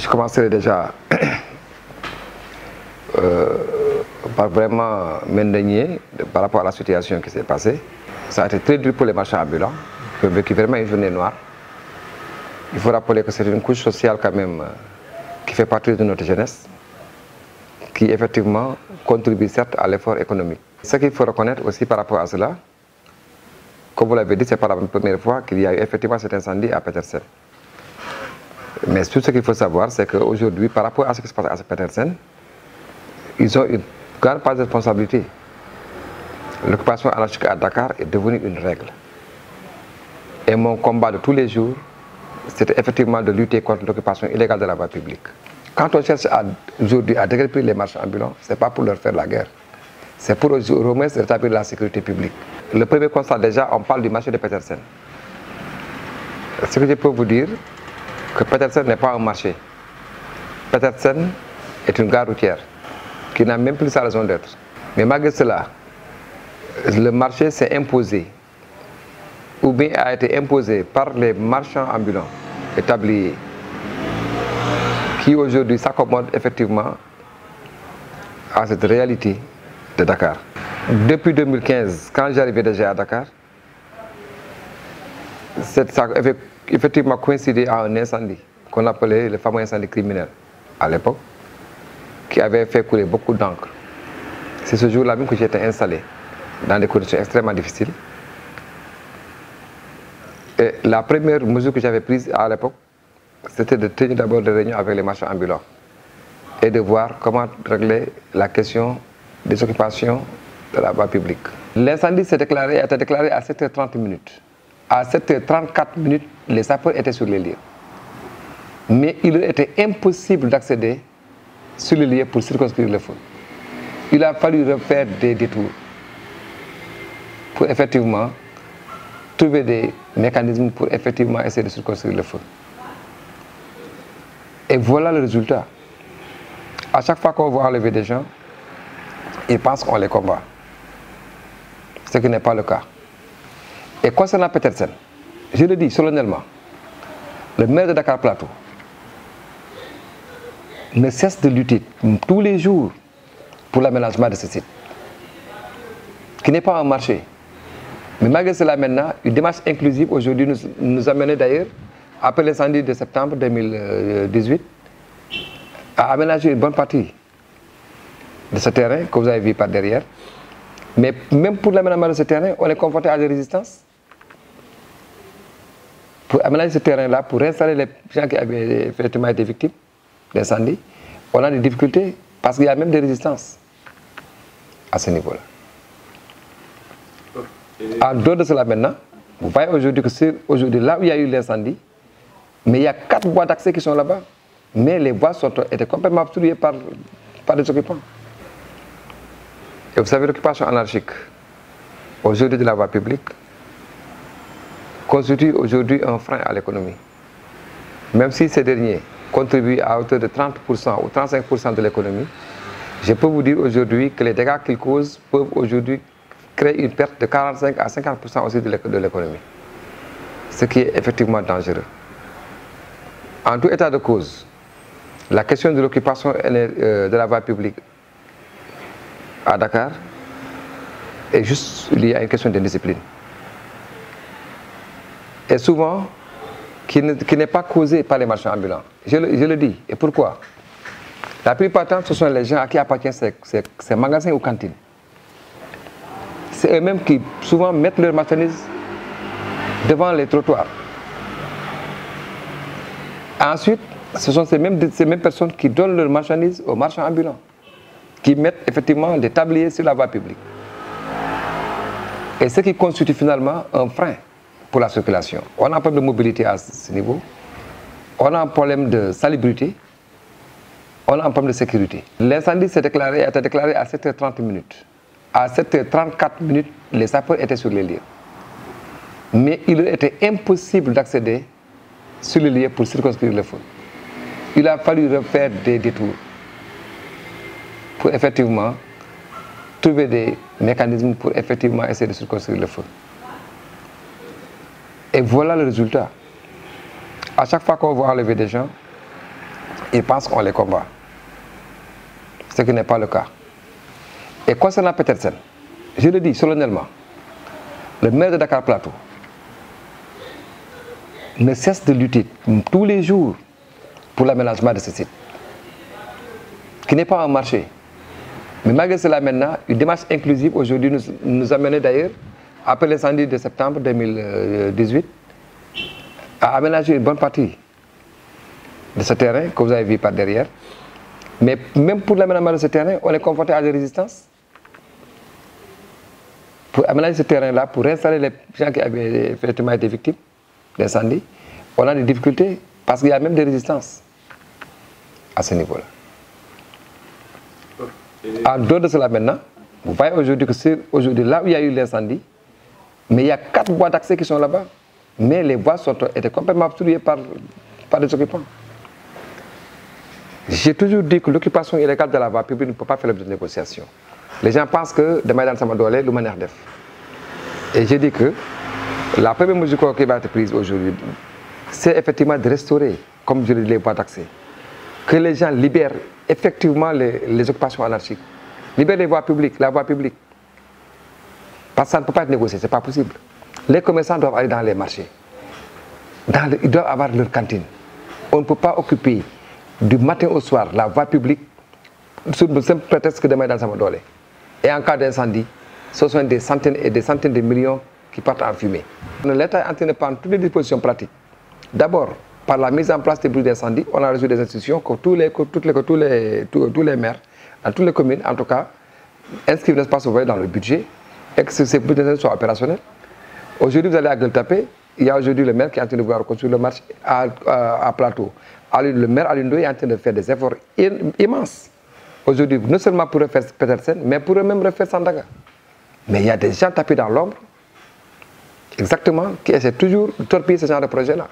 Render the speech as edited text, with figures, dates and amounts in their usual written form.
je commencerai déjà par vraiment m'indigner par rapport à la situation qui s'est passée. Ça a été très dur pour les marchands ambulants, qui ont vécu vraiment une journée noire. Il faut rappeler que c'est une couche sociale quand même qui fait partie de notre jeunesse, qui effectivement contribue certes à l'effort économique. Ce qu'il faut reconnaître aussi par rapport à cela, comme vous l'avez dit, c'est pas la première fois qu'il y a eu effectivement cet incendie à Petersen. Mais tout ce qu'il faut savoir, c'est qu'aujourd'hui, par rapport à ce qui se passe à Petersen, ils ont une grande part de responsabilité. L'occupation anarchique à Dakar est devenue une règle. Et mon combat de tous les jours, c'était effectivement de lutter contre l'occupation illégale de la voie publique. Quand on cherche aujourd'hui à déguerpir les marchands ambulants, ce n'est pas pour leur faire la guerre. C'est pour au moins rétablir la sécurité publique. Le premier constat, déjà, on parle du marché de Petersen. Ce que je peux vous dire, que Petersen n'est pas un marché. Petersen est une gare routière qui n'a même plus sa raison d'être. Mais malgré cela, le marché s'est imposé, ou bien a été imposé par les marchands ambulants établis, qui aujourd'hui s'accommodent effectivement à cette réalité de Dakar. Depuis 2015, quand j'arrivais déjà à Dakar, ça avait effectivement coïncidé à un incendie qu'on appelait le fameux incendie criminel à l'époque, qui avait fait couler beaucoup d'encre. C'est ce jour-là même que j'ai été installé dans des conditions extrêmement difficiles. Et la première mesure que j'avais prise à l'époque, c'était de tenir d'abord des réunions avec les marchands ambulants et de voir comment régler la question des occupations de la voie publique. L'incendie a été déclaré à 7h30. À 7h34, les sapeurs étaient sur les lieux. Mais il était impossible d'accéder sur les lieux pour circonscrire le feu. Il a fallu refaire des détours pour effectivement trouver des mécanismes pour effectivement essayer de circonscrire le feu. Et voilà le résultat. À chaque fois qu'on va enlever des gens, ils pensent qu'on les combat. Ce qui n'est pas le cas. Et concernant Petersen, je le dis solennellement, le maire de Dakar Plateau ne cesse de lutter tous les jours pour l'aménagement de ce site, qui n'est pas un marché. Mais malgré cela maintenant, une démarche inclusive aujourd'hui nous a mené d'ailleurs, après l'incendie de septembre 2018, à aménager une bonne partie de ce terrain que vous avez vu par derrière. Mais même pour l'aménagement de ce terrain, on est confronté à des résistances. Pour aménager ce terrain-là, pour installer les gens qui avaient effectivement été victimes d'incendie, on a des difficultés parce qu'il y a même des résistances à ce niveau-là. En dehors de cela maintenant, vous voyez aujourd'hui que c'est aujourd'hui là où il y a eu l'incendie, mais il y a 4 voies d'accès qui sont là-bas. Mais les voies étaient complètement obstruées par des occupants. Et vous savez, l'occupation anarchique aujourd'hui de la voie publique constitue aujourd'hui un frein à l'économie. Même si ces derniers contribuent à hauteur de 30% ou 35% de l'économie, je peux vous dire aujourd'hui que les dégâts qu'ils causent peuvent aujourd'hui créer une perte de 45 à 50% aussi de l'économie. Ce qui est effectivement dangereux. En tout état de cause, la question de l'occupation de la voie publique à Dakar est juste liée à une question de discipline. Et souvent, qui n'est pas causée par les marchands ambulants. Je le dis. Et pourquoi? La plupart du temps, ce sont les gens à qui appartiennent ces magasins ou cantines. C'est eux-mêmes qui souvent mettent leurs marchandises devant les trottoirs. Ensuite, ce sont ces mêmes personnes qui donnent leurs marchandises aux marchands ambulants, qui mettent effectivement des tabliers sur la voie publique. Et ce qui constitue finalement un frein pour la circulation. On a un problème de mobilité à ce niveau, on a un problème de salubrité, on a un problème de sécurité. L'incendie a été déclaré à 7h30. À 7h34, les sapeurs étaient sur les lieux. Mais il était impossible d'accéder sur les lieux pour circonscrire le feu. Il a fallu refaire des détours pour effectivement trouver des mécanismes pour effectivement essayer de circonscrire le feu. Et voilà le résultat. À chaque fois qu'on va enlever des gens, Ils pensent qu'on les combat. Ce qui n'est pas le cas. Et concernant Petersen, je le dis solennellement, le maire de Dakar Plateau ne cesse de lutter tous les jours pour l'aménagement de ce site, qui n'est pas un marché. Mais malgré cela maintenant, une démarche inclusive aujourd'hui nous a mené d'ailleurs, après l'incendie de septembre 2018, à aménager une bonne partie de ce terrain que vous avez vu par derrière. Mais même pour l'aménagement de ce terrain, on est confronté à des résistances. Pour aménager ce terrain-là, pour réinstaller les gens qui avaient effectivement été victimes d'incendie, on a des difficultés parce qu'il y a même des résistances à ce niveau-là. En dehors de cela maintenant, vous voyez aujourd'hui que c'est aujourd'hui là où il y a eu l'incendie, mais il y a 4 voies d'accès qui sont là-bas. Mais les voies étaient complètement obstruées par des occupants. J'ai toujours dit que l'occupation illégale de la voie publique ne peut pas faire l'objet de négociation. Les gens pensent que demain dans sama doole lu ma neex def. Et j'ai dit que la première mesure qui va être prise aujourd'hui, c'est effectivement de restaurer, comme je l'ai dit, les voies d'accès. Que les gens libèrent effectivement les occupations anarchiques. Libèrent les voies publiques, la voie publique. Parce que ça ne peut pas être négocié, ce n'est pas possible. Les commerçants doivent aller dans les marchés. Ils doivent avoir leur cantine. On ne peut pas occuper du matin au soir la voie publique sous le simple prétexte que demain dans sama doole. Et en cas d'incendie, ce sont des centaines et des centaines de millions qui partent en fumée. L'État est en train de prendre toutes les dispositions pratiques. D'abord, par la mise en place des bruits d'incendie, on a reçu des institutions que tous les maires, dans toutes les communes, en tout cas, inscrivent l'espace ouvert dans le budget et que ces bruits d'incendie soient opérationnels. Aujourd'hui, vous allez à Gueule-Tapée, il y a aujourd'hui le maire qui est en train de vouloir reconstruire le marché à Plateau. Le maire Alioune Ndoye est en train de faire des efforts immenses. Aujourd'hui, non seulement pour refaire Petersen, mais pour même refaire Sandaga. Mais il y a des gens tapés dans l'ombre, exactement, qui essaient toujours de torpiller ce genre de projet-là.